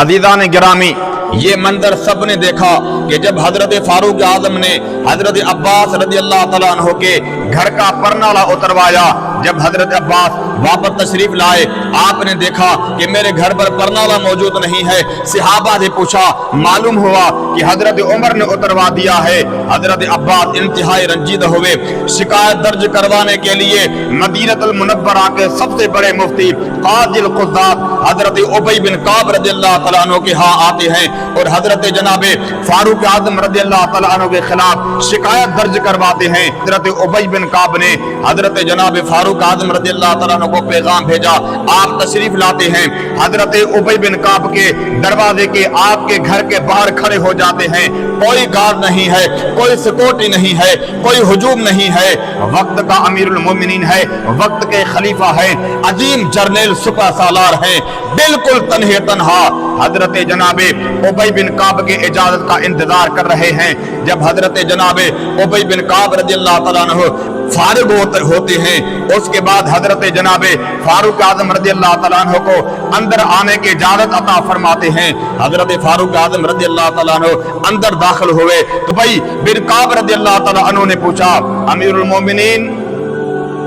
अजीज़ान गिरामी, ये मंजर सब ने देखा कि जब हजरत फारूक आजम ने हजरत अब्बास रज़ी अल्लाह तआला अन्हु के घर का परनाला उतरवाया, जब हजरत अब्बास वापस तशरीफ लाए, आपने देखा कि मेरे घर पर परनाला मौजूद नहीं है। सहाबा ने पूछा, मालूम हुआ कि हजरत उमर ने उतरवा दिया है। हजरत अब्बास इंतहाई रंजीदा हुए। शिकायत दर्ज करवाने के लिए मदीनतुल मुनव्वरा के सबसे बड़े मुफ्ती काज़िल क़ुज़्ज़ात हजरत उबई बिन काब रज़ियल्लाहु तआला अन्हु के यहाँ आते हैं और हजरत जनाबे फारूक आज़म रज़ियल्लाहु तआला अन्हु के खिलाफ शिकायत दर्ज करवाते हैं। हजरत उबई बिन काब ने हजरत जनाबे फारूक आज़म रज़ियल्लाहु तआला अन्हु को पैगाम भेजा। आप तशरीफ लाते हैं, हजरत उबई बिन काब के दरवाजे के आपके घर के बाहर खड़े हो जाते हैं। कोई गार्ड नहीं है, कोई सिक्योरिटी नहीं है, कोई हुजूम नहीं है। वक्त का अमीरुल मोमिनीन है, वक्त के खलीफा है, अजीम जर्नल सुपा सालार है, बिल्कुल तन्हे तन्हा हजरत जनाबे उबई बिन काब के इजाजत का इंतजार कर रहे हैं। जब हजरत जनाबे उबई बिन काब रज़ियल्लाहु तआला अन्हु फारिग होते हैं, उसके बाद हजरत जनाबे फारूक आज़म रज़ियल्लाहु तआला अन्हु को अंदर आने की इजाजत अता फरमाते हैं। हजरत फारूक आज़म रज़ियल्लाहु तआला अन्हु अंदर दाखिल हुए तो उबई बिन काब रज़ियल्लाहु तआला अन्हु ने पूछा, अमीरुल मोमिनीन,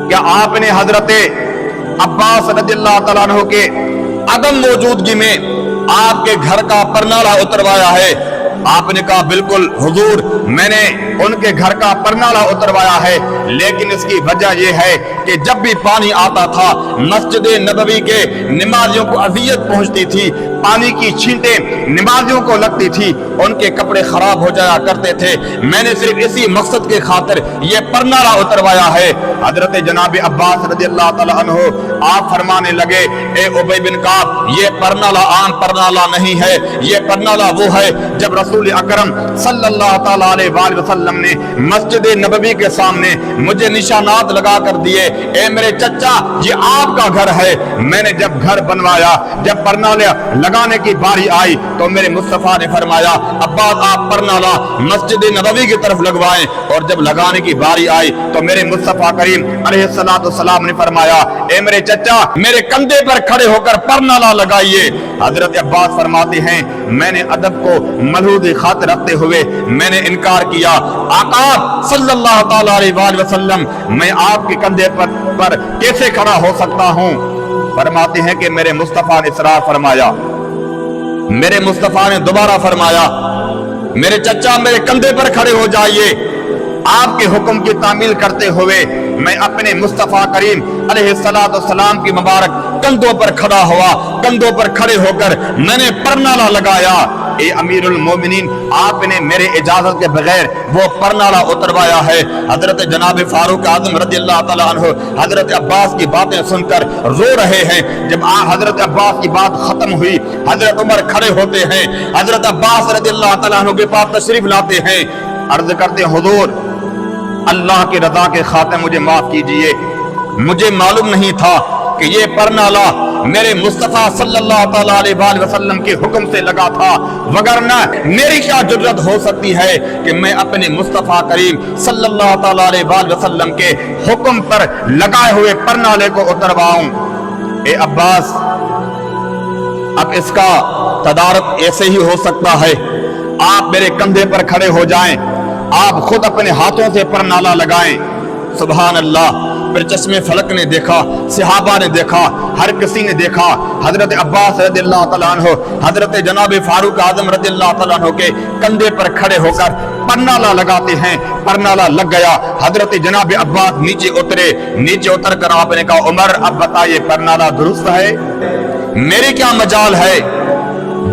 क्या आपने हजरत अब्बास रज़ियल्लाहु तआला अन्हु के अदम मौजूदगी में आपके घर का परनाला उतरवाया है? आपने कहा, बिल्कुल हुजूर, मैंने उनके घर का परनाला उतरवाया है, लेकिन इसकी वजह यह है कि जब भी पानी आता था मस्जिद नबवी के नमाजियों को अजियत पहुंचती थी, पानी की छींटें नमाजियों को लगती थी, उनके कपड़े खराब हो जाया करते थे। मैंने सिर्फ इसी मकसद के खातिर ये परनाला उतरवाया है। हजरत जनाब अब्बास रज़ियल्लाहु तआला अन्हु आप फरमाने लगे, ए उबई बिन काब, ये परनाला आम परनाला नहीं है, ये परनाला वो है जब रसूल अकरम सल्लल्लाहु तआला अलैहि वसल्लम ने मस्जिद नबवी के सामने मुझे निशानात लगा कर दिए, ए मेरे चचा, ये आपका घर है। मैंने जब घर बनवाया, जब परनाला लगाने की बारी आई तो मेरे मुस्तफा ने फरमाया, अब्बास आप परनाला मस्जिद नबवी की तरफ लगवाएं। और जब लगाने की बारी आई तो मेरे मुस्तफा करीम अलैहिस्सलातु वस्सलाम ने फरमाया, ए मेरे चचा, मेरे कंधे पर खड़े होकर परनाला लगाइए। हजरत अब्बास फरमाते हैं, मैंने अदब को मलहूद खातिर रखते हुए मैंने इनकार किया, आका सल्लल्लाहु तआला अलैहि वसल्लम, मैं आपके कंधे पर कैसे खड़ा हो सकता हूं? फरमाते हैं कि मेरे मुस्तफा ने इसरार फरमाया, मेरे मुस्तफा ने दोबारा फरमाया, मेरे चचा मेरे कंधे पर खड़े हो जाइए। आपके हुक्म की तामील करते हुए मैं अपने मुस्तफा करीम अलैहिस्सलातु वस्सलाम की मुबारक कंधों पर खड़ा हुआ। कंधों पर खड़े होकर मैंने परनाला लगाया। ए अमीरुल मोमिनीन, आपने मेरे इजाजत के बगैर वो परनाला उतरवाया है। हजरत जनाब फारूक आज़म रज़ियल्लाहु तआला अन्हु हजरत अब्बास की बातें सुनकर रो रहे हैं। जब हजरत अब्बास की बात खत्म हुई, हजरत उमर खड़े होते हैं, हजरत अब्बास रज़ियल्लाहु तआला अन्हु के पास तशरीफ लाते हैं, अर्ज करते हैं, हुजूर, अल्लाह की रजा के खातिर मुझे माफ कीजिए, मुझे मालूम नहीं था कि ये परनाला मेरे मुस्तफा सल्लल्लाहु तआला अलैहि वसल्लम के हुक्म से लगा था, वगरना मेरी क्या जुर्रत हो सकती है कि मैं अपने मुस्तफा करीम सल्लल्लाहु तआला अलैहि वसल्लम के हुक्म पर लगाए हुए परनाले को उतरवाऊं। ए अब्बास, अब इसका तदारुक ऐसे ही हो सकता है, आप मेरे कंधे पर खड़े हो जाएं, आप खुद अपने हाथों से परनाला लगाएं। सुभान अल्लाह। फिर चश्मे फलक ने देखा, सहाबा ने देखा, हर किसी ने देखा। हजरत अब्बास रज़ियल्लाहु तआला अन्हु हजरत जनाब फारूक आज़म रज़ियल्लाहु तआला अन्हु के कंधे पर खड़े होकर परनाला लगाते हैं। परनाला लग गया। हजरत जनाब अब्बास नीचे उतरे। नीचे उतर कर आपने कहा, उमर, अब बताइए परनाला दुरुस्त है? मेरी क्या मजाल है?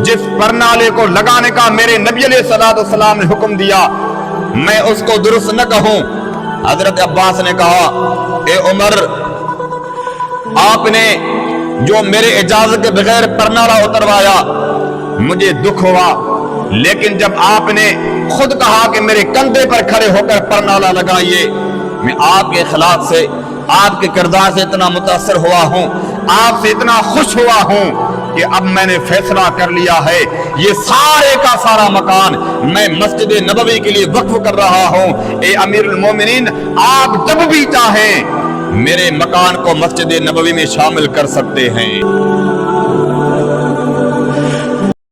जिस परनाले को लगाने का मेरे नबी अलैहिस्सलातु वस्सलाम ने हुक्म दिया, मैं उसको दुरुस्त न कहूं। हजरत अब्बास ने कहा, ए उमर, आपने जो मेरे इजाजत के बगैर परनाला उतरवाया, मुझे दुख हुआ, लेकिन जब आपने खुद कहा कि मेरे कंधे पर खड़े होकर परनाला लगाइए, मैं आपके खिलाफ से, आपके किरदार से इतना मुतासर हुआ हूं, आपसे इतना खुश हुआ हूं कि अब मैंने फैसला कर लिया है, ये सारे का सारा मकान मैं मस्जिद नबवी के लिए वक्फ कर रहा हूं। ए अमीरुल मोमिनीन, आप जब भी चाहें मेरे मकान को मस्जिद नबवी में शामिल कर सकते हैं।